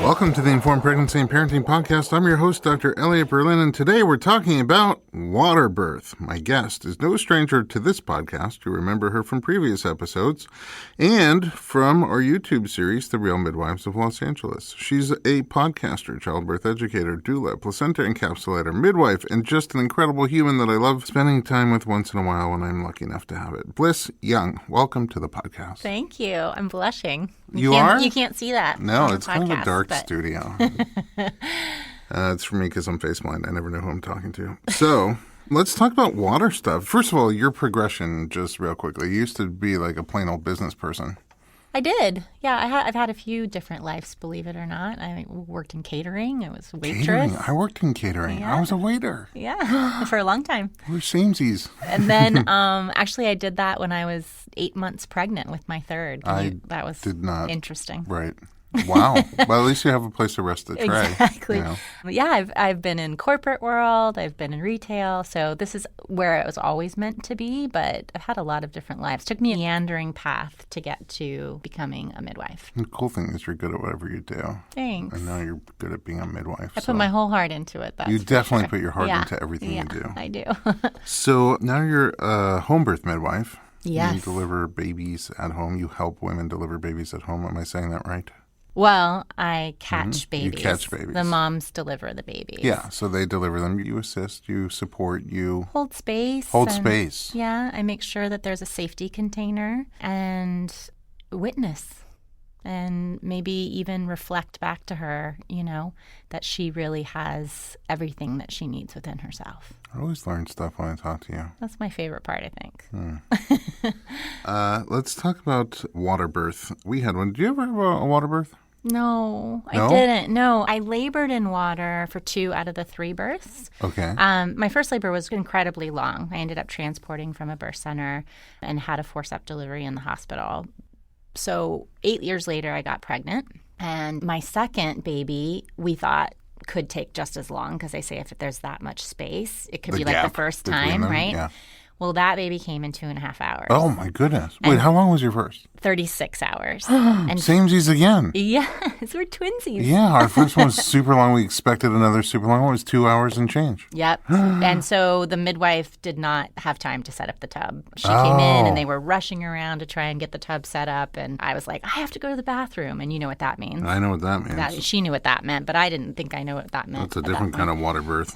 Welcome to the Informed Pregnancy and Parenting Podcast. I'm your host, Dr. Elliot Berlin, and today we're talking about waterbirth. My guest is no stranger to this podcast. You remember her from previous episodes and from our YouTube series, The Real Midwives of Los Angeles. She's a podcaster, childbirth educator, doula, placenta encapsulator, midwife, and just an incredible human that I love spending time with once in a while when I'm lucky enough to have it. Blyss Young, welcome to the podcast. Thank you. I'm blushing. You are? You can't see that. No, it's kind of a dark studio. It's for me because I'm face blind. I never know who I'm talking to. So let's talk about water stuff. First of all, your progression, just real quickly. You used to be like a plain old business person. I did. Yeah, I've had a few different lives, believe it or not. I worked in catering. I was a waitress. Catering. I worked in catering. Yeah. I was a waiter. Yeah, for a long time. We're samesies. And then actually I did that when I was 8 months pregnant with my third. That was interesting. Right. Wow. Well, at least you have a place to rest the tray. Exactly. You know? Yeah, I've been in corporate world. I've been in retail. So this is where it was always meant to be, but I've had a lot of different lives. It took me a meandering path to get to becoming a midwife. The cool thing is you're good at whatever you do. Thanks. I know you're good at being a midwife. I put my whole heart into it. You definitely put your heart into everything you do. I do. So now you're a home birth midwife. Yes. You deliver babies at home. You help women deliver babies at home. Am I saying that right? Well, I catch babies. You catch babies. The moms deliver the babies. Yeah, so they deliver them. You assist, you support, you hold space. Space. Yeah, I make sure that there's a safety container and witness and maybe even reflect back to her, that she really has everything that she needs within herself. I always learn stuff when I talk to you. That's my favorite part, I think. Let's talk about water birth. We had one. Did you ever have a water birth? No, I didn't. No, I labored in water for 2 out of the 3 births. Okay. My first labor was incredibly long. I ended up transporting from a birth center and had a forceps delivery in the hospital. So 8 years later, I got pregnant. And my second baby, we thought, could take just as long because they say if there's that much space, it could be like the first time, right? Yeah. Well, that baby came in 2.5 hours. Oh, my goodness. Wait, how long was your first? 36 hours. And samesies again. Yes, we're twinsies. Yeah, our first one was super long. We expected another super long one. It was 2 hours and change. Yep. And so the midwife did not have time to set up the tub. She came in and they were rushing around to try and get the tub set up. And I was like, I have to go to the bathroom. And you know what that means. I know what that means. She knew what that meant, but I didn't think I knew what that meant. That's a different kind of water birth.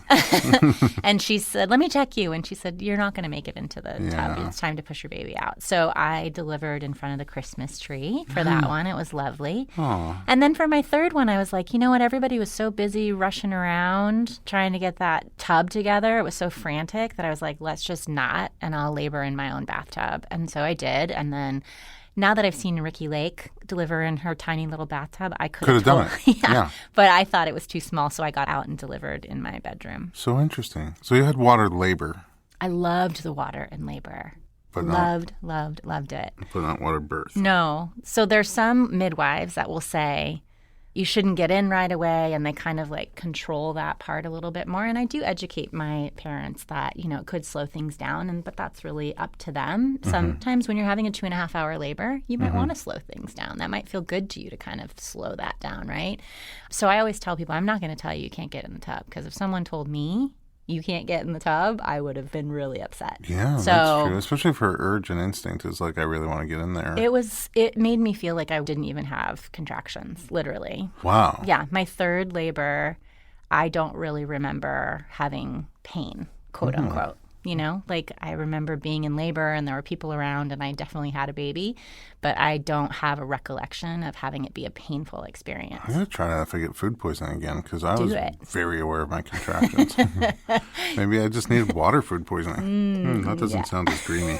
And she said, let me check you. And she said, you're not going to make it into the tub. It's time to push your baby out. So I delivered in front of the Christmas tree for that one. It was lovely. Aww. And then for my third one, I was like, you know what? Everybody was so busy rushing around trying to get that tub together. It was so frantic that I was like, let's just not, and I'll labor in my own bathtub. And so I did. And then now that I've seen Ricky Lake deliver in her tiny little bathtub, I could have done it. Yeah. But I thought it was too small, so I got out and delivered in my bedroom. So interesting. So you had water labor. I loved the water in labor. But loved it. But not water birth. No. So there's some midwives that will say you shouldn't get in right away, and they kind of like control that part a little bit more. And I do educate my parents that, it could slow things down, but that's really up to them. Mm-hmm. Sometimes when you're having a 2.5 hour labor, you might want to slow things down. That might feel good to you to kind of slow that down, right? So I always tell people, I'm not going to tell you can't get in the tub, because if someone told me you can't get in the tub, I would have been really upset. Yeah, that's true. Especially if her urge and instinct is like, I really want to get in there. It made me feel like I didn't even have contractions, literally. Wow. Yeah, my third labor, I don't really remember having pain, quote unquote. Like I remember being in labor and there were people around and I definitely had a baby, but I don't have a recollection of having it be a painful experience. I'm going to try that if I get food poisoning again, because I was very aware of my contractions. Maybe I just needed water food poisoning. That doesn't sound as dreamy.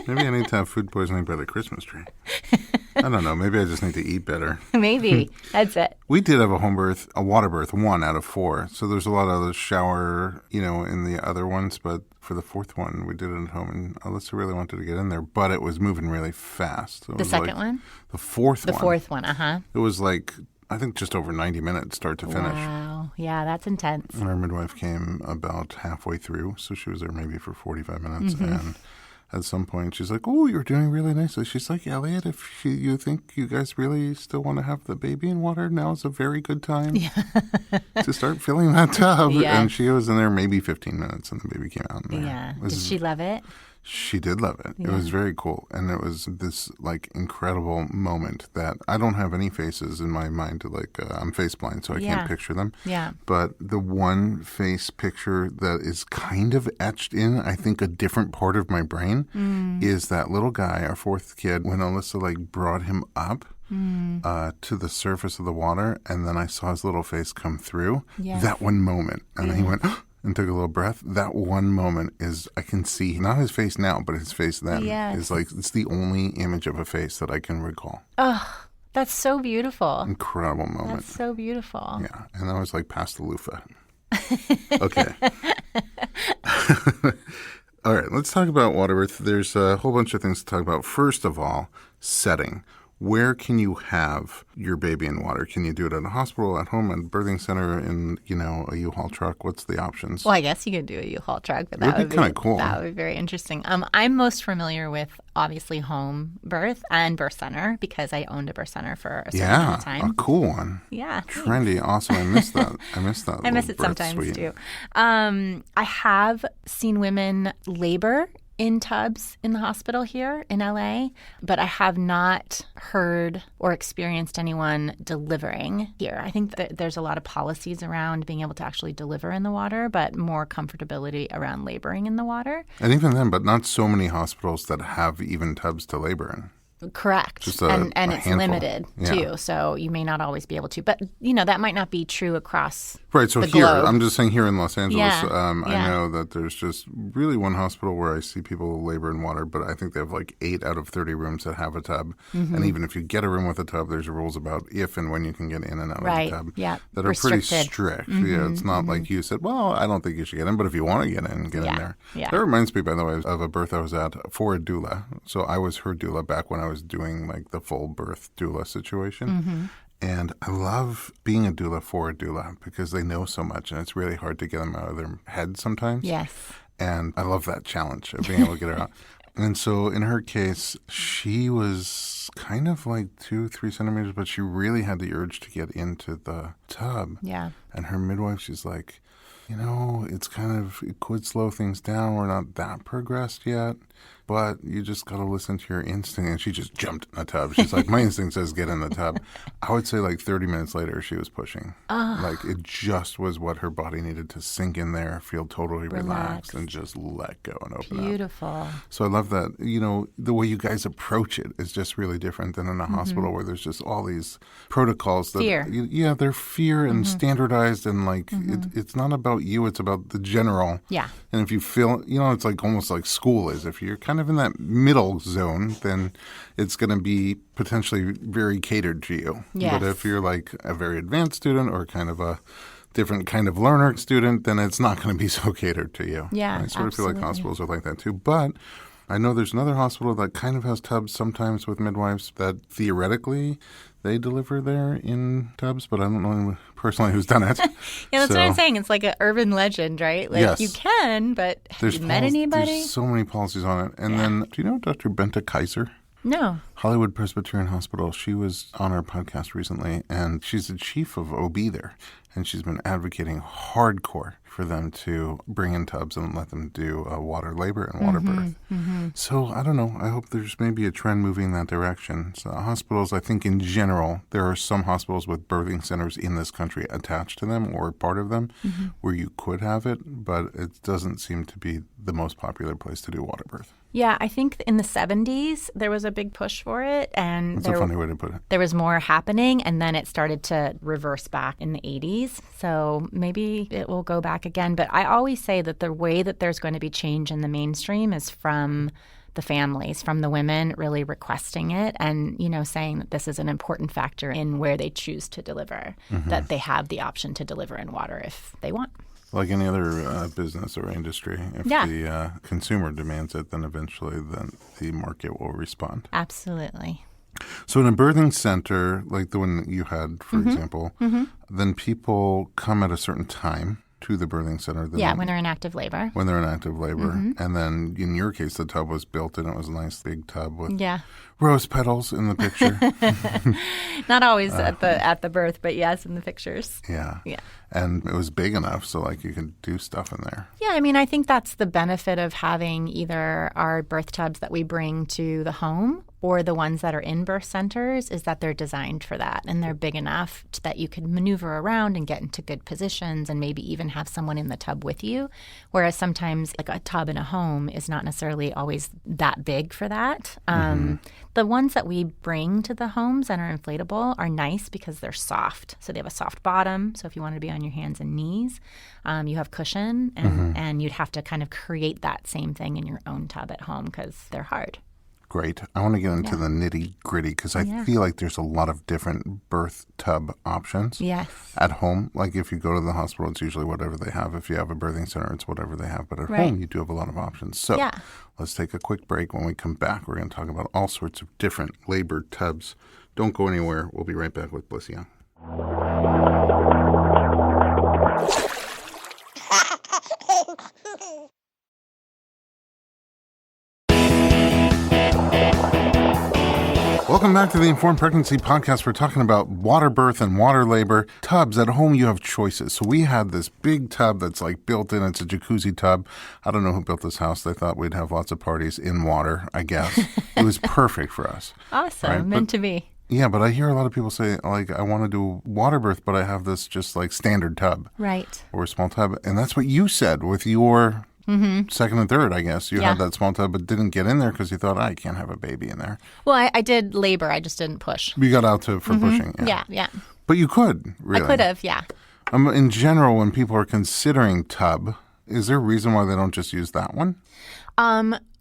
Maybe I need to have food poisoning by the Christmas tree. I don't know. Maybe I just need to eat better. Maybe. That's it. We did have a water birth, 1 out of 4. So there's a lot of the shower, in the other ones. But for the 4th one, we did it at home. And Alyssa really wanted to get in there. But it was moving really fast. The second one? The 4th one. The 4th one, It was like, I think just over 90 minutes start to finish. Wow. Yeah, that's intense. And our midwife came about halfway through. So she was there maybe for 45 minutes. And at some point. She's like, oh, you're doing really nicely. She's like, Elliot, if you think you guys really still want to have the baby in water, now is a very good time to start filling that tub. Yeah. And she was in there maybe 15 minutes and the baby came out. Yeah. Did she love it? She did love it. Yeah. It was very cool. And it was this like incredible moment that I don't have any faces in my mind. Like I'm face blind, so I can't picture them. Yeah. But the one face picture that is kind of etched in, I think, a different part of my brain is that little guy, our fourth kid, when Alyssa like brought him up to the surface of the water, and then I saw his little face come through. Yes. That one moment. And then he went... and took a little breath. That one moment is, I can see, not his face now, but his face then. Yes. Is like, it's the only image of a face that I can recall. Oh, that's so beautiful. Incredible moment. That's so beautiful. Yeah. And I was like, past the loofah. Okay. All right. Let's talk about waterbirth. There's a whole bunch of things to talk about. First of all, setting. Where can you have your baby in water? Can you do it at a hospital, at home, at a birthing center, in, a U-Haul truck? What's the options? Well, I guess you could do a U-Haul truck, but that would be kind of cool. That would be very interesting. I'm most familiar with, obviously, home birth and birth center because I owned a birth center for a certain amount of time. Yeah, a cool one. Yeah. Trendy, awesome. I miss that. I miss that. I miss it sometimes, too. I have seen women labor in tubs in the hospital here in LA, but I have not heard or experienced anyone delivering here. I think that there's a lot of policies around being able to actually deliver in the water, but more comfortability around laboring in the water. And even then, but not so many hospitals that have even tubs to labor in. Correct. Just and a it's handful. Limited, too, so you may not always be able to. But, that might not be true across Right, so the here, globe. I'm just saying here in Los Angeles, Yeah. I know that there's just really one hospital where I see people labor in water, but I think they have like 8 out of 30 rooms that have a tub. Mm-hmm. And even if you get a room with a tub, there's rules about if and when you can get in and out of the tub that are Restricted. pretty strict. Yeah, it's not like you said, well, I don't think you should get in, but if you want to get in, get in there. Yeah. That reminds me, by the way, of a birth I was at for a doula. So I was her doula back when I was doing like the full birth doula situation. Mm-hmm. And I love being a doula for a doula because they know so much and it's really hard to get them out of their head sometimes. Yes. And I love that challenge of being able to get her out. And so in her case, she was kind of like 2-3 centimeters, but she really had the urge to get into the tub. Yeah. And her midwife, she's like, it could slow things down. We're not that progressed yet, but you just got to listen to your instinct. And she just jumped in the tub. She's like, my instinct says get in the tub. I would say like 30 minutes later, she was pushing. Like it just was what her body needed to sink in there, feel totally relaxed and just let go and open up. Beautiful. So I love that, the way you guys approach it is just really different than in a hospital where there's just all these protocols. That, fear. They're fear and standardized and like it's not about you, it's about the general. Yeah. And if you feel, it's like almost like school is. If you're kind of in that middle zone, then it's going to be potentially very catered to you. Yes. But if you're like a very advanced student or kind of a different kind of learner student, then it's not going to be so catered to you. Yeah, I sort of feel like absolutely. hospitals are like that too. But I know there's another hospital that kind of has tubs sometimes with midwives that theoretically they deliver there in tubs, but I don't know personally who's done it. Yeah, that's what I'm saying. It's like an urban legend, right? Like yes. You can, but have you met anybody? There's so many policies on it. And then, do you know Dr. Benta Kaiser? No. Hollywood Presbyterian Hospital. She was on our podcast recently, and she's the chief of OB there. And she's been advocating hardcore for them to bring in tubs and let them do water labor and water birth. Mm-hmm. So I don't know. I hope there's maybe a trend moving in that direction. So hospitals, I think in general, there are some hospitals with birthing centers in this country attached to them or part of them where you could have it, but it doesn't seem to be the most popular place to do water birth. Yeah, I think in the 70s there was a big push for it, and That's a funny way to put it. There was more happening, and then it started to reverse back in the 80s. So maybe it will go back again. But I always say that the way that there's going to be change in the mainstream is from the families, from the women really requesting it and, saying that this is an important factor in where they choose to deliver, that they have the option to deliver in water if they want. Like any other business or industry, if the consumer demands it, then eventually the market will respond. Absolutely. So in a birthing center, like the one that you had, for example, then people come at a certain time. to the birthing center. Yeah, when they're in active labor. When they're in active labor. And then in your case, the tub was built and it was a nice big tub with rose petals in the picture. Not always at the birth, but yes, in the pictures. Yeah. And it was big enough so like you could do stuff in there. Yeah, I mean, I think that's the benefit of having either our birth tubs that we bring to the home or the ones that are in birth centers is that they're designed for that and they're big enough that you can maneuver around and get into good positions and maybe even have someone in the tub with you. Whereas sometimes like a tub in a home is not necessarily always that big for that. The ones that we bring to the homes and are inflatable are nice because they're soft. So they have a soft bottom. So if you want to be on your hands and knees, you have cushion and you'd have to kind of create that same thing in your own tub at home because they're hard. Great. I want to get into the nitty-gritty because I feel like there's a lot of different birth tub options at home. Like if you go to the hospital, it's usually whatever they have. If you have a birthing center, it's whatever they have. But at home, you do have a lot of options. So let's take a quick break. When we come back, we're going to talk about all sorts of different labor tubs. Don't go anywhere. We'll be right back with Blyss Young. Welcome back to the Informed Pregnancy Podcast. We're talking about water birth and water labor. Tubs. At home, you have choices. So we had this big tub that's like built in. It's a jacuzzi tub. I don't know who built this house. They thought we'd have lots of parties in water, I guess. It was perfect for us. Awesome. Right? Meant to be. Yeah, but I hear a lot of people say, like, I want to do water birth, but I have this just like standard tub. Right. Or a small tub. And that's what you said with your second and third, I guess. You had that small tub, but didn't get in there because you thought, I can't have a baby in there. Well, I did labor. I just didn't push. You got out for pushing. Yeah. But you could, really. I could have, yeah. In general, when people are considering tub, is there a reason why they don't just use that one?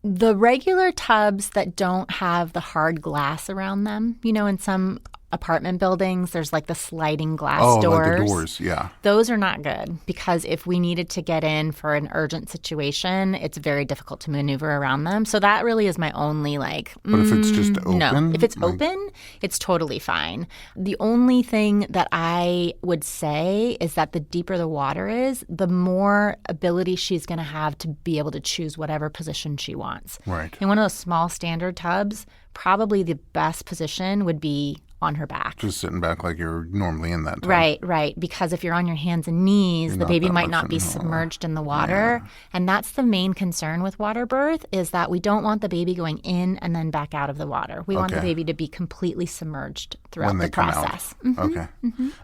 The regular tubs that don't have the hard glass around them, you know, in some apartment buildings, there's like the sliding glass doors. Oh, like the doors, yeah. Those are not good because if we needed to get in for an urgent situation, it's very difficult to maneuver around them. So that really is my only like, But if it's just open? No, if it's open, it's totally fine. The only thing that I would say is that the deeper the water is, the more ability she's going to have to be able to choose whatever position she wants. Right. In one of those small standard tubs, probably the best position would be on her back. Just sitting back like you're normally in that tub. Right. Because if you're on your hands and knees, the baby might not be submerged in the water. Yeah. And that's the main concern with water birth is that we don't want the baby going in and then back out of the water. We want the baby to be completely submerged throughout the process. Okay.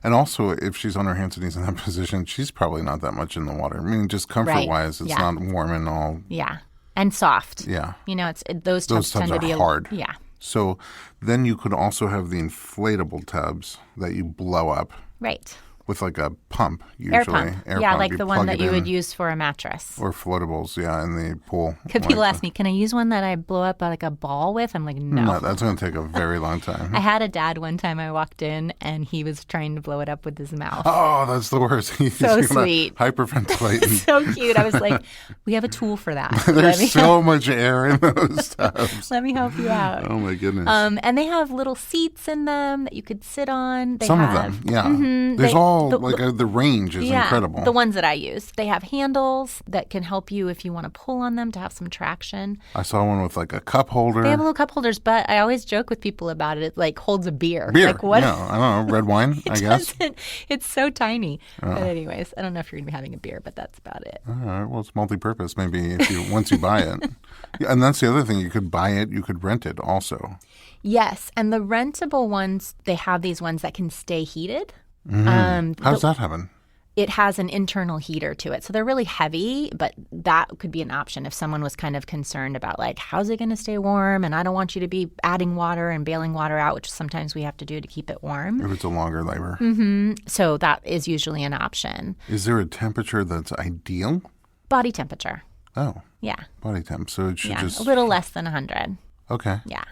And also, if she's on her hands and knees in that position, she's probably not that much in the water. I mean, just comfort-wise, it's not warm and all. Yeah. And soft. Yeah. You know, those tubs tend to be hard. Yeah. So then you could also have the inflatable tubs that you blow up. Right. With like a pump, usually. Air pump. Like the one that you would use for a mattress. Or floatables, in the pool. Because people ask me, can I use one that I blow up like a ball with? I'm like, no. No, that's going to take a very long time. I had a dad one time I walked in and he was trying to blow it up with his mouth. Oh, that's the worst. He's so sweet. Hyperventilate. So cute. I was like, we have a tool for that. There's so much air in those tubs. Let me help you out. Oh, my goodness. And they have little seats in them that you could sit on. Some of them, yeah. There's the range is incredible. The ones that I use. They have handles that can help you if you want to pull on them to have some traction. I saw one with like a cup holder. They have little cup holders, but I always joke with people about it. It like holds a beer. Like what? Yeah, I don't know. Red wine, I guess. It's so tiny. But anyways, I don't know if you're going to be having a beer, but that's about it. All right. Well, it's multi-purpose. Maybe once you buy it. And that's the other thing. You could buy it. You could rent it also. Yes. And the rentable ones, they have these ones that can stay heated. How does that happen? It has an internal heater to it. So they're really heavy, but that could be an option if someone was kind of concerned about like, how's it going to stay warm? And I don't want you to be adding water and bailing water out, which sometimes we have to do to keep it warm. If it's a longer labor. So that is usually an option. Is there a temperature that's ideal? Body temperature. Oh. Yeah. Body temp. So it should just... a little less than 100. Okay. Yeah.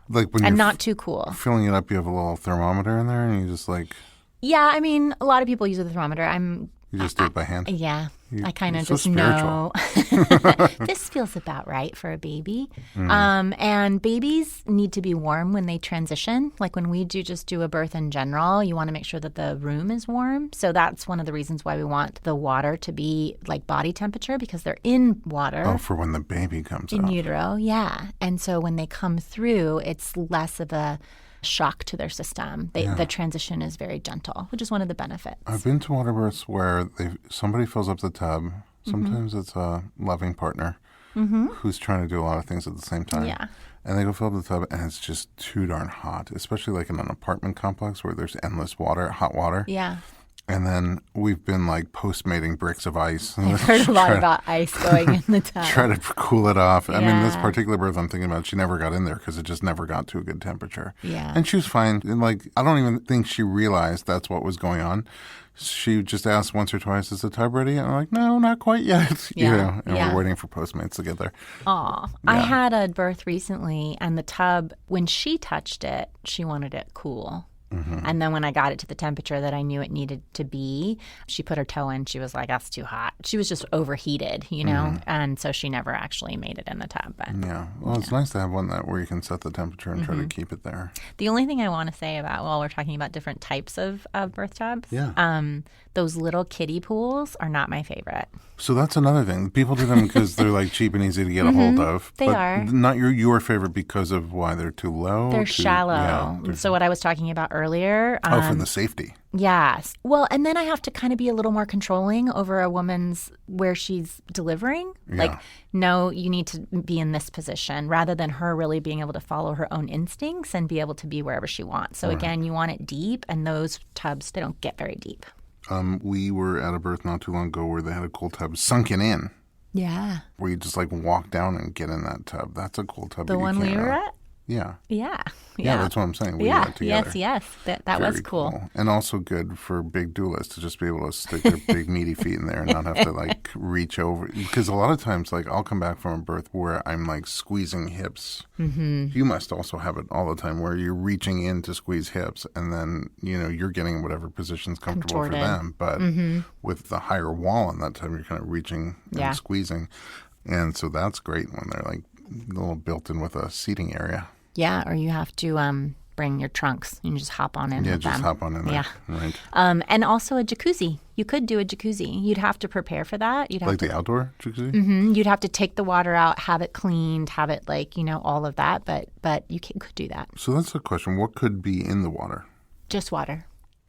Like when and you're not too cool. Filling it up, you have a little thermometer in there and you just like... Yeah, I mean, a lot of people use a thermometer. You just do it by hand? Yeah. I kind of so just spiritual. know this feels about right for a baby. And babies need to be warm when they transition. Like when we just do a birth in general, you want to make sure that the room is warm. So that's one of the reasons why we want the water to be like body temperature, because they're in water. Oh, for when the baby comes in out. utero, yeah. And so when they come through, it's less of a shock to their system. The transition is very gentle, which is one of the benefits. I've been to water births where somebody fills up the tub. Sometimes it's a loving partner who's trying to do a lot of things at the same time. Yeah. And they go fill up the tub, and it's just too darn hot, especially like in an apartment complex where there's endless water, hot water. Yeah. And then we've been like post-mating bricks of ice. I've heard a lot about ice going in the tub. Try to cool it off. I mean, this Yeah. particular birth I'm thinking about, she never got in there because it just never got to a good temperature. Yeah. And she was fine. And like, I don't even think she realized that's what was going on. She just asked once or twice, is the tub ready? And I'm like, no, not quite yet. Yeah. And Yeah. we're waiting for Postmates to get there. Aw. I had a birth recently, and the tub, when she touched it, she wanted it cool. And then when I got it to the temperature that I knew it needed to be, she put her toe in. She was like, that's too hot. She was just overheated, you know? And so she never actually made it in the tub. But Yeah. Well, it's nice to have one where you can set the temperature and try to keep it there. the only thing I want to say about, while we're talking about different types of birth tubs, Yeah. those little kiddie pools are not my favorite. So that's another thing. People do them because they're like cheap and easy to get a hold of. They but are. Not your favorite because of why they're too low. They're too- shallow. Yeah, So what I was talking about earlier. for the safety. Yes. Well, and then I have to kind of be a little more controlling over a woman's where she's delivering. Like, no, you need to be in this position, rather than her really being able to follow her own instincts and be able to be wherever she wants. So again, you want it deep, and those tubs, they don't get very deep. We were at a birth not too long ago where they had a cool tub sunken in, Yeah. where you just like walk down and get in that tub. That's a cool tub. The that you one we can't were really- at? Yeah. Yeah. Yeah, that's what I'm saying. We Yeah. went together. Yes. That was Very cool. And also good for big doulas to just be able to stick their big meaty feet in there and not have to like reach over. Because a lot of times, like I'll come back from a birth where I'm like squeezing hips. You must also have it all the time where you're reaching in to squeeze hips, and then you're getting whatever position's comfortable Contorted. for them. But with the higher wall on that time, you're kind of reaching and squeezing, and so that's great when they're like a little built in with a seating area. Yeah, or you have to bring your trunks. You can just hop on in Yeah, with just them. hop on in there. Yeah. Right. And also a jacuzzi. You could do a jacuzzi. You'd have to prepare for that. You'd have Like to, the outdoor jacuzzi? You'd have to take the water out, have it cleaned, have it all of that. But you could do that. So that's the question. What could be in the water? Just water.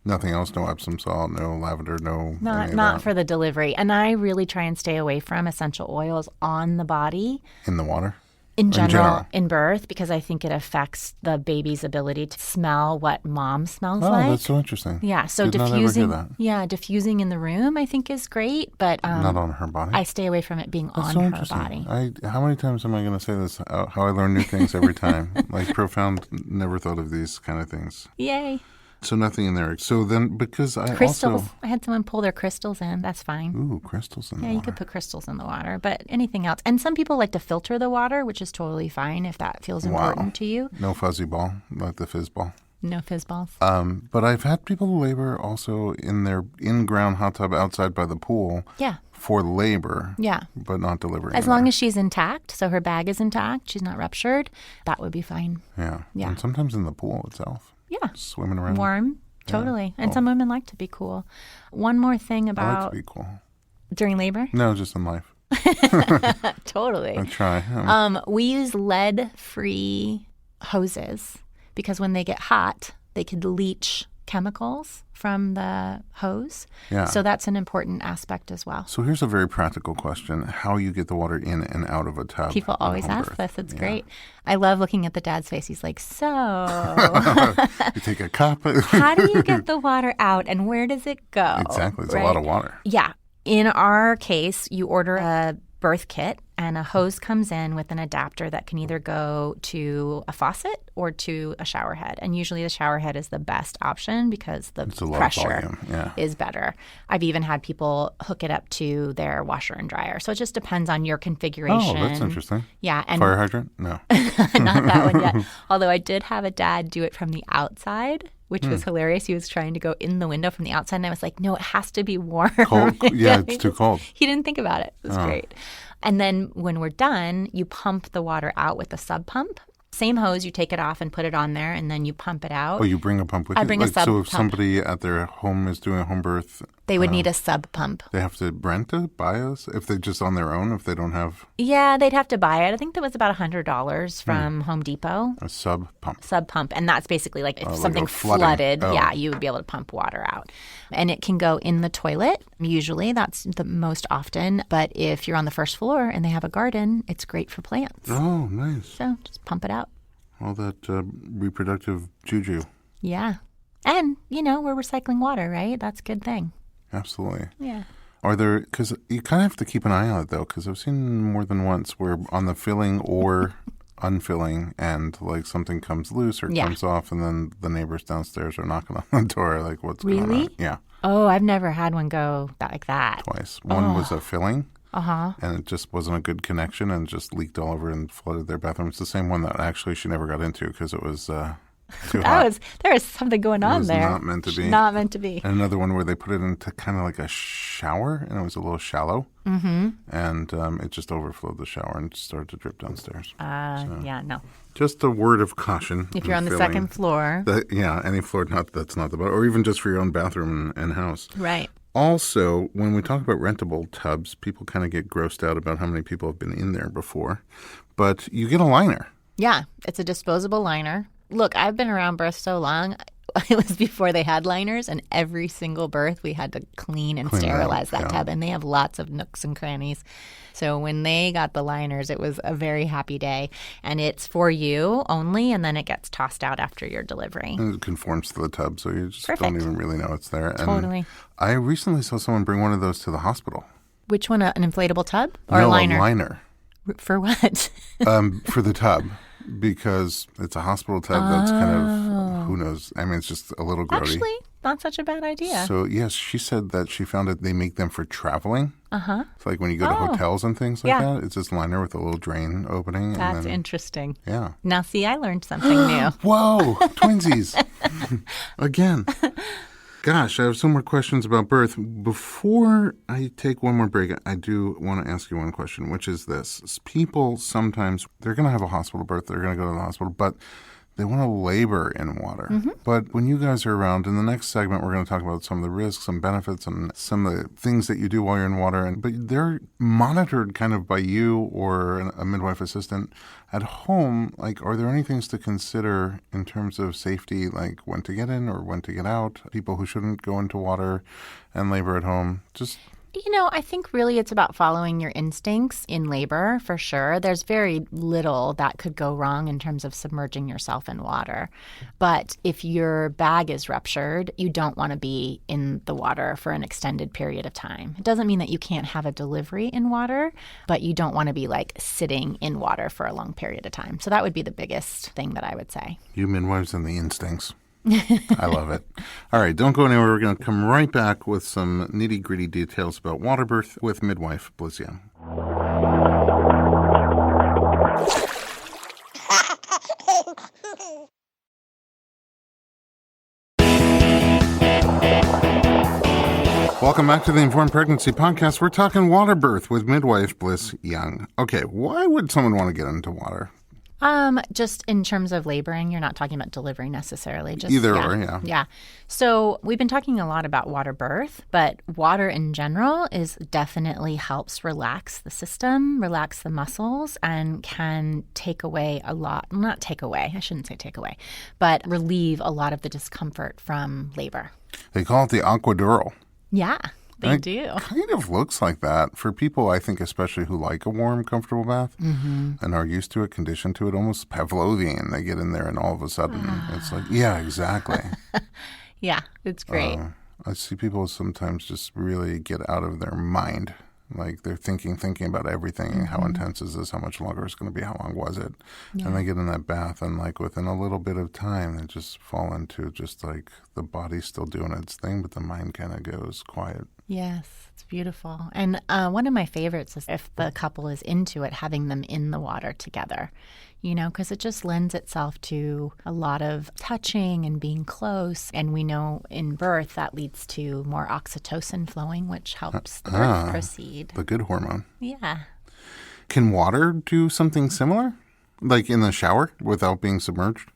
Nothing else? No Epsom salt, no lavender, no... any of Not that? for the delivery. And I really try and stay away from essential oils on the body. In the water? In general, general. in birth, because I think it affects the baby's ability to smell what mom smells Oh, like. that's so interesting. Yeah, so Did not ever hear diffusing, that. diffusing in the room I think is great, but Not on her body? I stay away from it being That's on so her interesting. body. How many times am I going to say this? How I learn new things every time. Like profound, never thought of these kind of things. Yay. So nothing in there. So then, because I Crystals. also... I had someone pull their crystals in. That's fine. Ooh, crystals in the Yeah, you water. could put crystals in the water, but anything else. And some people like to filter the water, which is totally fine if that feels important to you. No fuzzy ball, like the fizz ball. No fizz balls. But I've had people labor also in their in-ground hot tub outside by the pool Yeah. for labor, Yeah. but not delivering. As long as she's intact, so her bag is intact, she's not ruptured, that would be fine. Yeah. Yeah. And sometimes in the pool itself, Yeah. swimming around. Warm. Totally. And Oh. some women like to be cool. One more thing I like about to be cool. during labor. No, just in life. Totally. I try. We use lead-free hoses because when they get hot, they could leach chemicals from the hose. Yeah. So that's an important aspect as well. So here's a very practical question: how you get the water in and out of a tub? People in always home ask birth. this. It's Yeah. great. I love looking at the dad's face. He's like, so You take a cup. how do you get the water out and where does it go? Exactly. It's Right? a lot of water. Yeah. In our case, you order a birth kit and a hose comes in with an adapter that can either go to a faucet or to a shower head. And usually the shower head is the best option because the It's a low pressure volume. Yeah. is better. I've even had people hook it up to their washer and dryer. So it just depends on your configuration. Oh, that's interesting. Yeah. And Fire hydrant? No. not that one yet. Although I did have a dad do it from the outside which was hilarious. He was trying to go in the window from the outside, and I was like, no, it has to be warm. Cold? Yeah, it's too cold. He didn't think about it. It was great. And then when we're done, you pump the water out with a sub pump. Same hose, you take it off and put it on there, and then you pump it out. Oh, you bring a pump with you? I bring a sub So if pump. somebody at their home is doing a home birth, They would need a sub pump. they have to rent it, buy us? If they're just on their own, if they don't have Yeah, they'd have to buy it. I think that was about $100 from Home Depot. a sub pump. Sub pump, and that's basically like if like something a flooding. flooded, Oh. yeah, you would be able to pump water out. And it can go in the toilet, usually. That's the most often. But if you're on the first floor and they have a garden, it's great for plants. Oh, nice. So just pump it out. All that reproductive juju. Yeah. And, we're recycling water, right? That's a good thing. Absolutely. Yeah. Are there, because you kind of have to keep an eye on it, though, because I've seen more than once where on the filling or unfilling and, like, something comes loose or Yeah. comes off, and then the neighbors downstairs are knocking on the door, like, what's going on? Really? Yeah, Oh, I've never had one go like that. twice. One was a filling, Uh-huh. and it just wasn't a good connection and just leaked all over and flooded their bathroom. It's the same one that actually she never got into because it was too hot. There was something going on was there. not meant to be. Not meant to be. And another one where they put it into kind of like a shower, and it was a little shallow. Mm-hmm. And it just overflowed the shower and started to drip downstairs. Yeah, no. Just a word of caution. If you're on the second floor. Any floor, that's not the bottom, or even just for your own bathroom and house. Right. Also, when we talk about rentable tubs, people kind of get grossed out about how many people have been in there before. But you get a liner. Yeah, it's a disposable liner. Look, I've been around birth so long. It was before they had liners, and every single birth we had to clean and sterilize that tub. And they have lots of nooks and crannies. So when they got the liners, it was a very happy day. And it's for you only, and then it gets tossed out after your delivery. And it conforms to the tub, so you just Perfect. don't even really know it's there. And Totally. I recently saw someone bring one of those to the hospital. Which one, an inflatable tub or No, a liner? a liner. For what? For the tub, because it's a hospital tub that's kind of, who knows? I mean, it's just a little grody. Actually, not such a bad idea. So, yes, she said that she found it, they make them for traveling. Uh-huh. It's like when you go to hotels and things like Yeah. that. It's this liner with a little drain opening. That's and then, interesting. Yeah. Now, see, I learned something new. Whoa, twinsies. Again. Gosh, I have some more questions about birth. Before I take one more break, I do want to ask you one question, which is this. People sometimes, they're going to have a hospital birth, they're going to go to the hospital, but they want to labor in water. Mm-hmm. But when you guys are around, in the next segment, we're going to talk about some of the risks and benefits and some of the things that you do while you're in water. But they're monitored kind of by you or a midwife assistant at home. Like, are there any things to consider in terms of safety, like when to get in or when to get out? People who shouldn't go into water and labor at home? Just... I think really it's about following your instincts in labor, for sure. There's very little that could go wrong in terms of submerging yourself in water. But if your bag is ruptured, you don't want to be in the water for an extended period of time. It doesn't mean that you can't have a delivery in water, but you don't want to be like sitting in water for a long period of time. So that would be the biggest thing that I would say. You midwives and the instincts. I love it. All right, don't go anywhere. We're going to come right back with some nitty-gritty details about water birth with midwife Blyss Young. Welcome back to the Informed Pregnancy Podcast. We're talking water birth with midwife Blyss Young. Okay, why would someone want to get into water? Just in terms of laboring, you're not talking about delivery necessarily. Just Either or, yeah. Yeah. So we've been talking a lot about water birth, but water in general definitely helps relax the system, relax the muscles, and can take away a lot, not take away, I shouldn't say take away, but relieve a lot of the discomfort from labor. They call it the aquadural. Yeah, they do. It kind of looks like that for people, I think, especially who like a warm, comfortable bath and are used to it, conditioned to it, almost Pavlovian. They get in there and all of a sudden it's like, yeah, exactly. Yeah, it's great. I see people sometimes just really get out of their mind. Like they're thinking about everything. How intense is this? How much longer it's going to be? How long was it? Yeah. And they get in that bath and like within a little bit of time, they just fall into just like the body's still doing its thing, but the mind kind of goes quiet. Yes, it's beautiful. And one of my favorites is if the couple is into it, having them in the water together, because it just lends itself to a lot of touching and being close. And we know in birth that leads to more oxytocin flowing, which helps the birth proceed. The good hormone. Yeah. Can water do something similar? Like in the shower without being submerged?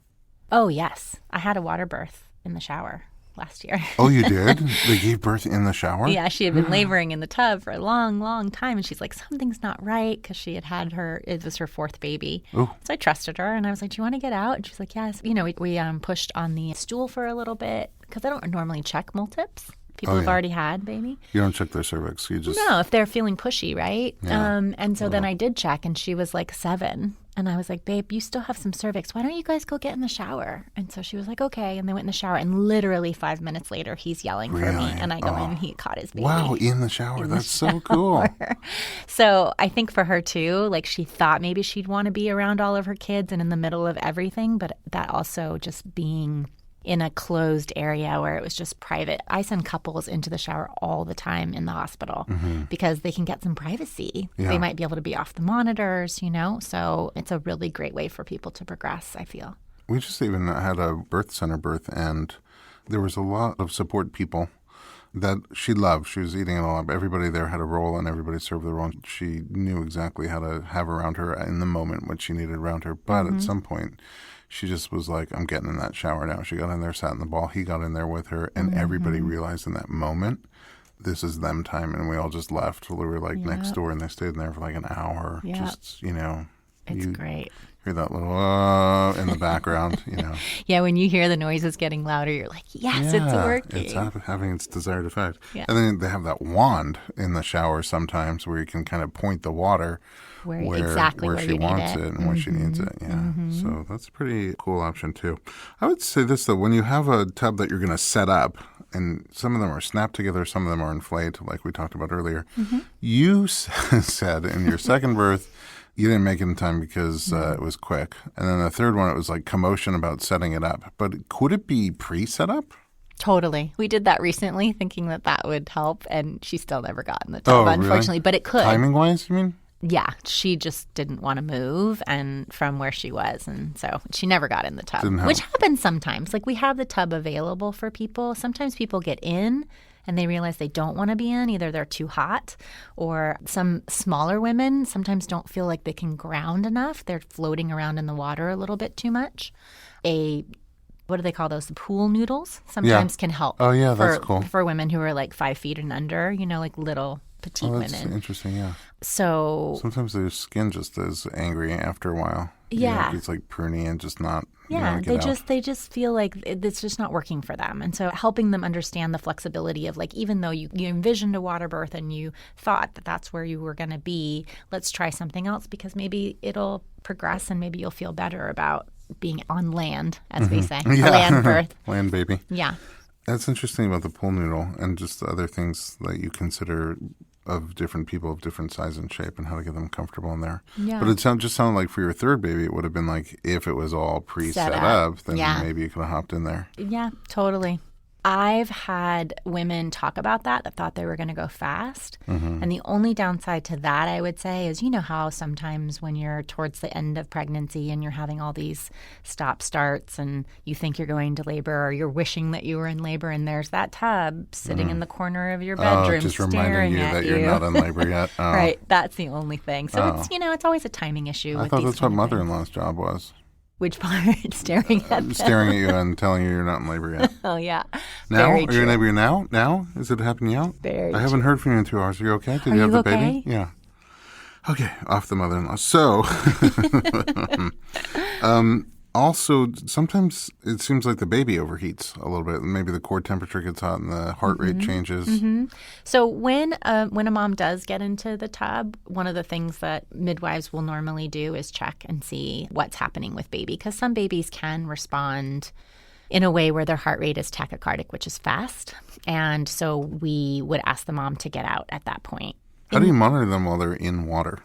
Oh, yes. I had a water birth in the shower last year. Oh, you did? They gave birth in the shower? Yeah, she had been laboring in the tub for a long, long time. And she's like, something's not right because she had it was her fourth baby. Ooh. So I trusted her and I was like, do you want to get out? And she's like, yes. We pushed on the stool for a little bit because I don't normally check multips. People have already had baby. You don't check their cervix. You just... No, if they're feeling pushy, right? Yeah. And so then I did check and she was like 7. And I was like, babe, you still have some cervix. Why don't you guys go get in the shower? And so she was like, okay. And they went in the shower. And literally 5 minutes later, he's yelling for me. And I go in and he caught his baby. Wow, in the shower. That's so cool. So I think for her too, like she thought maybe she'd want to be around all of her kids and in the middle of everything. But that also just being in a closed area where it was just private. I send couples into the shower all the time in the hospital because they can get some privacy. Yeah. They might be able to be off the monitors, So it's a really great way for people to progress, I feel. We just even had a birth center birth, and there was a lot of support people that she loved. She was eating it all up. Everybody there had a role, and everybody served their role. She knew exactly how to have around her in the moment what she needed around her. But at some point, she just was like, I'm getting in that shower now. She got in there, sat in the ball. He got in there with her. And everybody realized in that moment, this is them time. And we all just left. We were like next door, and they stayed in there for like an hour. Yep. Just, It's great. Hear that little in the background, Yeah, when you hear the noises getting louder, you're like, yes, it's working. It's having its desired effect. Yeah. And then they have that wand in the shower sometimes where you can kind of point the water where she wants it and where she needs it. Yeah. So that's a pretty cool option too. I would say this though, when you have a tub that you're going to set up, and some of them are snapped together, some of them are inflated, like we talked about earlier. You said in your second birth, you didn't make it in time because it was quick. And then the third one, it was like commotion about setting it up. But could it be pre-set up? Totally. We did that recently thinking that would help, and she still never got in the tub, unfortunately. Really? But it could. Timing-wise, you mean? Yeah. She just didn't want to move and from where she was. And so she never got in the tub, which happens sometimes. Like we have the tub available for people. Sometimes people get in and they realize they don't want to be in. Either they're too hot, or some smaller women sometimes don't feel like they can ground enough. They're floating around in the water a little bit too much. What do they call those? The pool noodles sometimes can help. Oh, yeah, that's cool. For women who are like 5 feet and under, like little petite that's women. Interesting, yeah. So sometimes their skin just is angry after a while. Yeah. It's like pruny and just not. Yeah, they just feel like it's just not working for them. And so helping them understand the flexibility of like, even though you envisioned a water birth and you thought that that's where you were going to be, let's try something else because maybe it'll progress and maybe you'll feel better about being on land, as we say. Yeah. Land birth. Land baby. Yeah. That's interesting about the pool noodle and just the other things that you consider of different people of different size and shape and how to get them comfortable in there. Yeah. But it just sounded like for your third baby, it would have been like if it was all pre-set up, then maybe you could have hopped in there. Yeah, totally. I've had women talk about that thought they were going to go fast. And the only downside to that, I would say, is how sometimes when you're towards the end of pregnancy and you're having all these stop-starts and you think you're going to labor or you're wishing that you were in labor and there's that tub sitting in the corner of your bedroom just staring reminding you at that you're not in labor yet. Oh. Right. That's the only thing. So it's, it's always a timing issue. I thought that's what mother-in-law's job was. Which part? Staring at them. Staring at you and telling you you're not in labor yet. Oh, yeah. Now? Very Are you in labor now? Now? Is it happening now? I haven't heard from you in 2 hours. Are you okay? Did you have the baby? Yeah. Okay, off the mother-in-law. So, also, sometimes it seems like the baby overheats a little bit. Maybe the core temperature gets hot and the heart rate changes. So when a mom does get into the tub, one of the things that midwives will normally do is check and see what's happening with baby, because some babies can respond in a way where their heart rate is tachycardic, which is fast. And so we would ask the mom to get out at that point. How do you monitor them while they're in water?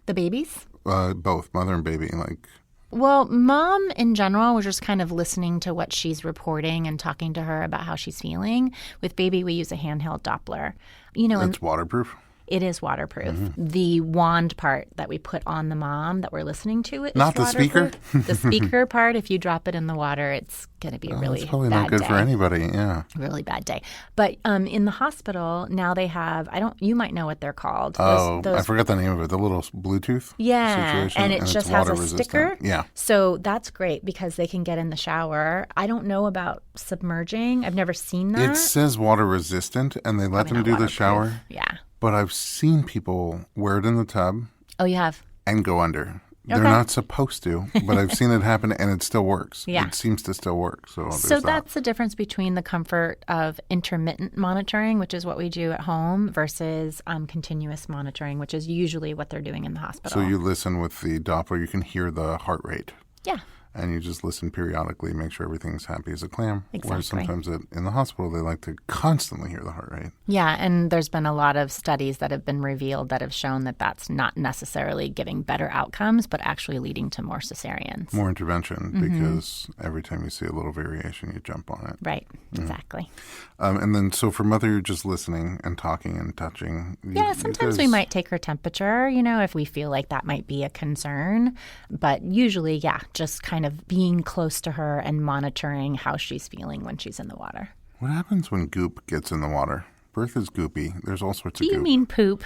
The babies? Both, mother and baby, like... Well, mom in general, we're just kind of listening to what she's reporting and talking to her about how she's feeling. With baby, we use a handheld Doppler. It's waterproof? It is waterproof. The wand part that we put on the mom that we're listening to it Not is the speaker? The speaker part, if you drop it in the water, it's going to be a really It's probably bad not good day. for anybody, yeah. Really bad day. But in the hospital, now they have, you might know what they're called. I forgot the name of it, the little Bluetooth situation. And it just has a sticker. Yeah. So that's great because they can get in the shower. I don't know about submerging. I've never seen that. It says water resistant, and they let them do the shower. Yeah. But I've seen people wear it in the tub. Oh, you have? And go under. Okay. They're not supposed to, but I've seen it happen, and it still works. Yeah. It seems to still work. So that's the difference between the comfort of intermittent monitoring, which is what we do at home, versus continuous monitoring, which is usually what they're doing in the hospital. So you listen with the Doppler, you can hear the heart rate. Yeah. And you just listen periodically, make sure everything's happy as a clam. Exactly. Whereas sometimes in the hospital, they like to constantly hear the heart rate. Yeah, and there's been a lot of studies that have been revealed that have shown that that's not necessarily giving better outcomes, but actually leading to more cesareans. More intervention, because every time you see a little variation, you jump on it. Right, exactly. And then, so for mother, you're just listening and talking and touching. Yeah, sometimes we might take her temperature, if we feel like that might be a concern. But usually, yeah, just kind of being close to her and monitoring how she's feeling when she's in the water. What happens when goop gets in the water? Birth is goopy. There's all sorts of Do goop. you mean poop?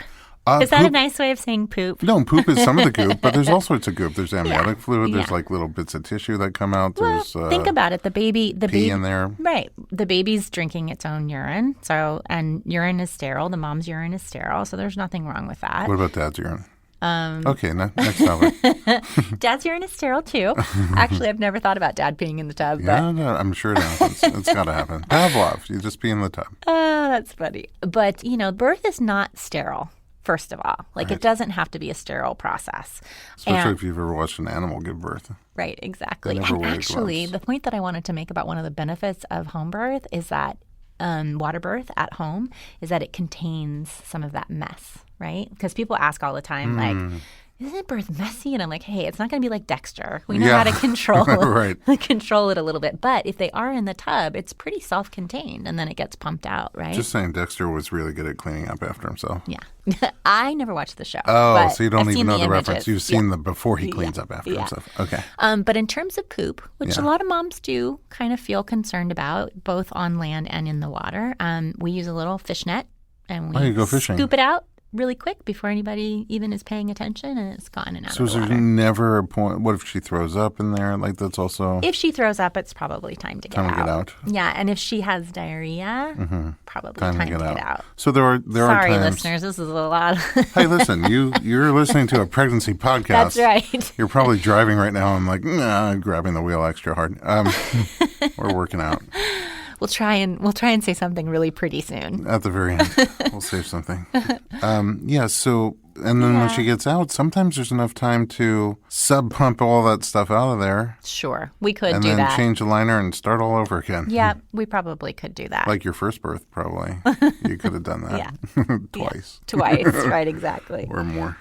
Is that a nice way of saying poop? No, poop is some of the goop, but there's all sorts of goop. There's amniotic fluid. There's like little bits of tissue that come out. Well, There's think about it. The baby in there. Right. The baby's drinking its own urine. And urine is sterile. The mom's urine is sterile. So there's nothing wrong with that. What about dad's urine? Okay, next topic. Dad's urine is sterile too. Actually, I've never thought about dad peeing in the tub. Yeah, no, I'm sure it happens. It's got to happen. Pavlov, you just pee in the tub. Oh, that's funny. But, birth is not sterile, first of all. It doesn't have to be a sterile process. Especially if you've ever watched an animal give birth. Right, exactly. And actually, the point that I wanted to make about one of the benefits of home birth is that water birth at home is that it contains some of that mess, right? Because people ask all the time, isn't birth messy? And I'm like, hey, it's not going to be like Dexter. We know how to control control it a little bit. But if they are in the tub, it's pretty self-contained, and then it gets pumped out, right? Just saying, Dexter was really good at cleaning up after himself. Yeah. I never watched the show. Oh, so you don't even know the images. reference. You've seen the before he cleans up after himself. Okay. But in terms of poop, which a lot of moms do kind of feel concerned about, both on land and in the water, we use a little fish net, and we go fishing. Scoop it out really quick before anybody even is paying attention, and it's gone and out so of the water. So is there never a point? What if she throws up in there? That's also... If she throws up, it's probably time to get out. Time to get out. Yeah, and if she has diarrhea, probably time to get out. So there are Sorry, times... listeners, this is a lot. Hey, listen, you're listening to a pregnancy podcast. That's right. You're probably driving right now. I'm like, grabbing the wheel extra hard. We're working out. We'll try and say something really pretty soon. At the very end, we'll save something. So, and then when she gets out, sometimes there's enough time to sub-pump all that stuff out of there. Sure, we could do that. And then change the liner and start all over again. Yeah, we probably could do that. Like your first birth, probably. You could have done that. Twice. Yeah. Twice, right, exactly. Or more.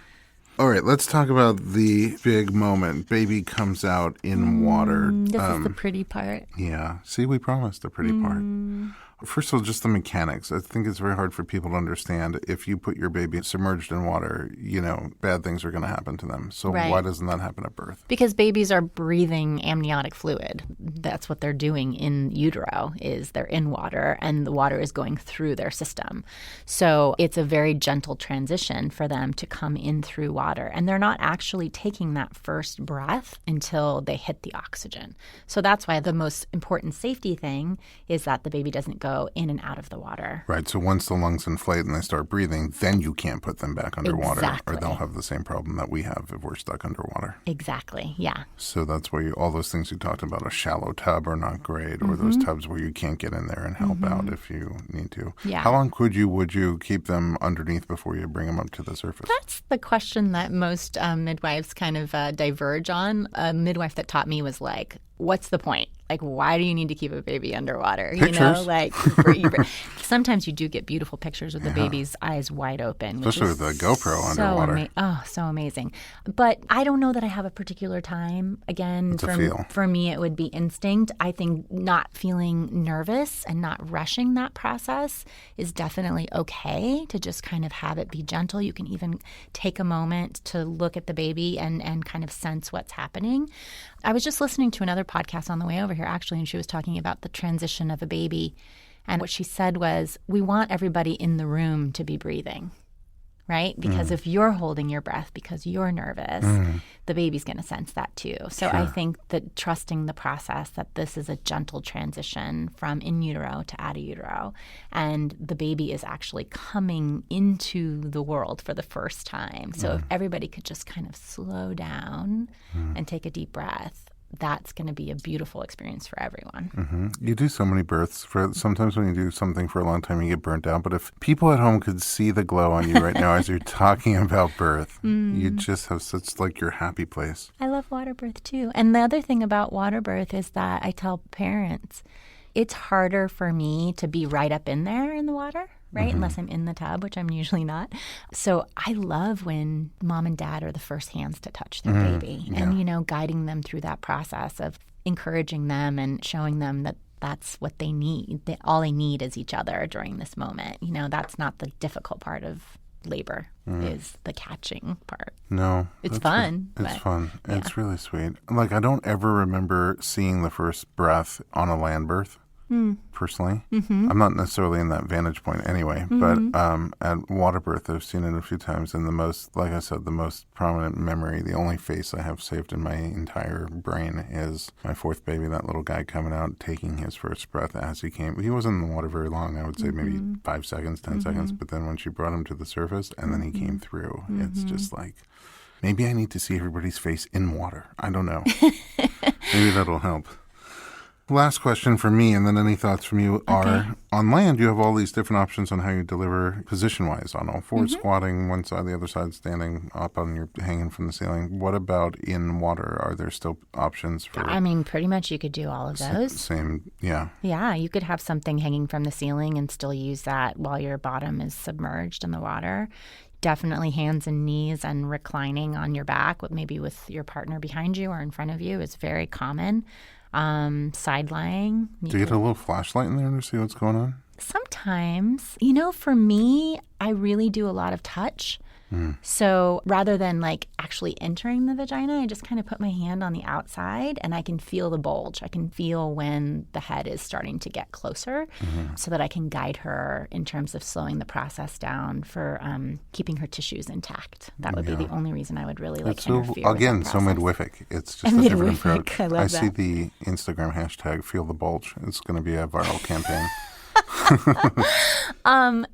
All right, let's talk about the big moment. Baby comes out in water. This is the pretty part. Yeah. See, we promised the pretty part. First of all, just the mechanics. I think it's very hard for people to understand. If you put your baby submerged in water, bad things are going to happen to them. So why doesn't that happen at birth? Because babies are breathing amniotic fluid. That's what they're doing in utero, is they're in water, and the water is going through their system. So it's a very gentle transition for them to come in through water. And they're not actually taking that first breath until they hit the oxygen. So that's why the most important safety thing is that the baby doesn't go in and out of the water. Right. So once the lungs inflate and they start breathing, then you can't put them back underwater. Exactly. Or they'll have the same problem that we have if we're stuck underwater. Exactly. Yeah. So that's why all those things you talked about, a shallow tub are not great, or those tubs where you can't get in there and help out if you need to. Yeah. How long would you keep them underneath before you bring them up to the surface? That's the question that most midwives kind of diverge on. A midwife that taught me was like, what's the point? Like, why do you need to keep a baby underwater? Pictures. You know, like sometimes you do get beautiful pictures with the baby's eyes wide open. Especially with the GoPro underwater. So amazing. But I don't know that I have a particular time. Again, for me, it would be instinct. I think not feeling nervous and not rushing that process is definitely okay, to just kind of have it be gentle. You can even take a moment to look at the baby and kind of sense what's happening. I was just listening to another podcast on the way over here, actually, and she was talking about the transition of a baby. And what she said was, we want everybody in the room to be breathing, right? Because if you're holding your breath because you're nervous, the baby's going to sense that too. So I think that trusting the process, that this is a gentle transition from in utero to out of utero, and the baby is actually coming into the world for the first time. So if everybody could just kind of slow down and take a deep breath, that's going to be a beautiful experience for everyone. You do so many births. Sometimes when you do something for a long time, you get burnt out. But if people at home could see the glow on you right now as you're talking about birth, you just have such like your happy place. I love water birth too. And the other thing about water birth is that I tell parents, it's harder for me to be right up in there in the water, right? Unless I'm in the tub, which I'm usually not. So I love when mom and dad are the first hands to touch their baby and, you know, guiding them through that process of encouraging them and showing them that that's what they need. All they need is each other during this moment. You know, that's not the difficult part of labor, is the catching part. No. It's fun. It's fun. Yeah. It's really sweet. Like, I don't ever remember seeing the first breath on a land birth. Personally, I'm not necessarily in that vantage point anyway, but at water birth, I've seen it a few times, and the most prominent memory, the only face I have saved in my entire brain is my fourth baby, that little guy coming out, taking his first breath as he came. He wasn't in the water very long, I would say maybe 5 seconds, 10 seconds, but then when she brought him to the surface and then he came through, it's just like, maybe I need to see everybody's face in water. I don't know. Maybe that'll help. Last question for me, and then any thoughts from you are, on land, you have all these different options on how you deliver position-wise, on all fours, squatting, one side, the other side, standing up on your, hanging from the ceiling. What about in water? Are there still options for? I mean, pretty much you could do all of those. Same, yeah. Yeah, you could have something hanging from the ceiling and still use that while your bottom is submerged in the water. Definitely hands and knees and reclining on your back, maybe with your partner behind you or in front of you, is very common. Side lying. Do you get a little flashlight in there to see what's going on? Sometimes. You know, for me, I really do a lot of touch. So rather than like actually entering the vagina, I just kind of put my hand on the outside and I can feel the bulge. I can feel when the head is starting to get closer so that I can guide her in terms of slowing the process down for keeping her tissues intact. That would be the only reason I would really like interfere again, with that so process. midwific. It's just a different approach. I love that. see the Instagram hashtag Feel the Bulge. It's going to be a viral campaign.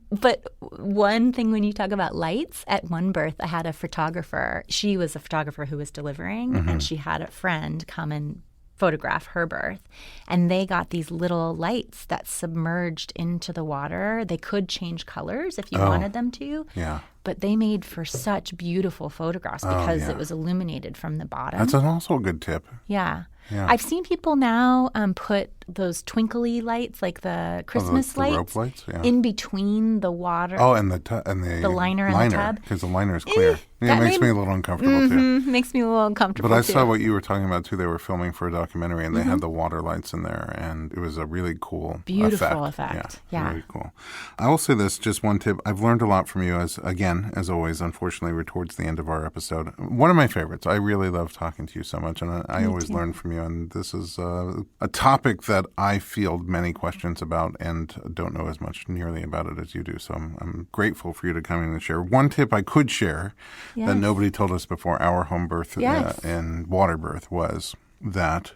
But one thing when you talk about lights, at one birth, I had a photographer. She was a photographer who was delivering, and she had a friend come and photograph her birth. And they got these little lights that submerged into the water. They could change colors if you wanted them to. Yeah. But they made for such beautiful photographs because it was illuminated from the bottom. That's also a good tip. Yeah. I've seen people now put those twinkly lights, like the Christmas the lights, rope lights, in between the water. Oh, and the liner and the tub. Because the liner is clear. It makes me a little uncomfortable too. Makes me a little uncomfortable. But I saw what you were talking about too. They were filming for a documentary, and they had the water lights in there, and it was a really cool beautiful effect. Yeah. Really cool. I will say this, just one tip. I've learned a lot from you, as always. Unfortunately, we're towards the end of our episode. One of my favorites. I really love talking to you so much, and I always learn from you. And this is a topic that I field many questions about and don't know as much nearly about it as you do. So I'm grateful for you to come in and share. One tip I could share that nobody told us before our home birth and water birth was that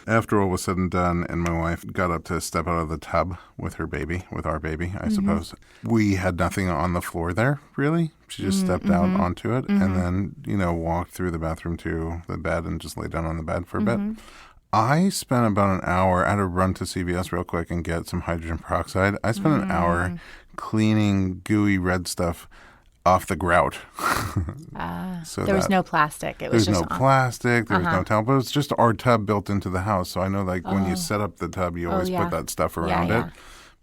after all was said and done and my wife got up to step out of the tub with our baby, I suppose, we had nothing on the floor there, really. She just stepped out onto it and then, walked through the bathroom to the bed and just lay down on the bed for a bit. I spent about an hour. I had to run to CVS real quick and get some hydrogen peroxide. I spent an hour cleaning gooey red stuff off the grout. So there was no plastic. It was There's just no plastic. There was no towel. But it's just our tub built into the house. So I know like when you set up the tub, you always put that stuff around it.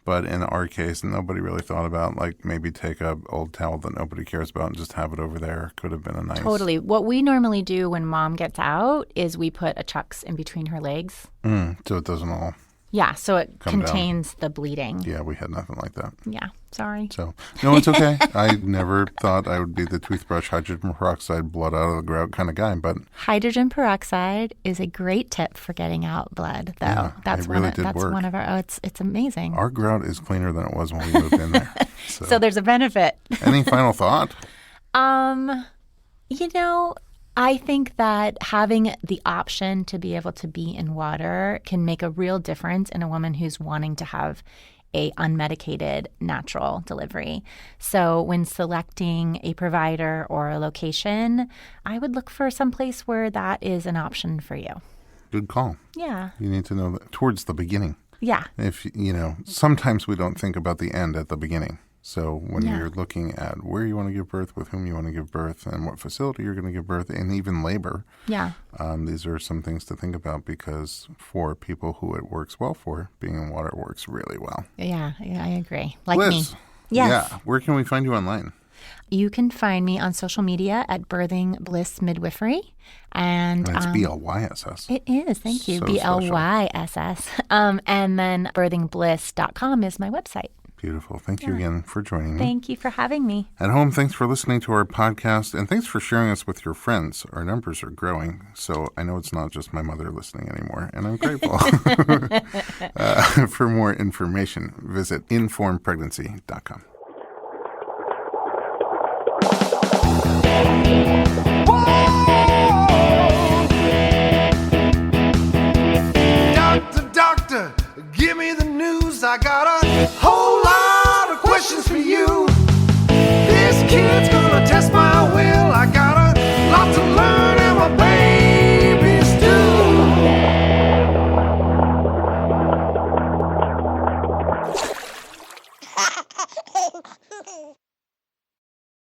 But in our case, nobody really thought about like maybe take a old towel that nobody cares about and just have it over there. Could have been a nice. Totally. What we normally do when mom gets out is we put a chucks in between her legs. So it doesn't all. Yeah, so it contains the bleeding. Yeah, we had nothing like that. Yeah, sorry. So, no, it's okay. I never thought I would be the toothbrush, hydrogen peroxide, blood out of the grout kind of guy, but... Hydrogen peroxide is a great tip for getting out blood, though. Yeah, that's it really did that's work. one of our... it's amazing. Our grout is cleaner than it was when we moved in there. So there's a benefit. Any final thought? I think that having the option to be able to be in water can make a real difference in a woman who's wanting to have a unmedicated natural delivery. So when selecting a provider or a location, I would look for some place where that is an option for you. Good call. Yeah. You need to know that towards the beginning. Yeah. If, sometimes we don't think about the end at the beginning. So when you're looking at where you want to give birth, with whom you want to give birth, and what facility you're going to give birth, and even labor, these are some things to think about because for people who it works well for, being in water works really well. Yeah, I agree. Like Blyss, me. Yes. Yeah. Where can we find you online? You can find me on social media at Birthing Blyss Midwifery. And it's BLYSS. It is. Thank you. So BLYSS. And then birthingbliss.com is my website. Beautiful. Thank you again for joining me. Thank you for having me. At home, thanks for listening to our podcast, and thanks for sharing us with your friends. Our numbers are growing, so I know it's not just my mother listening anymore, and I'm grateful. For more information, visit informedpregnancy.com.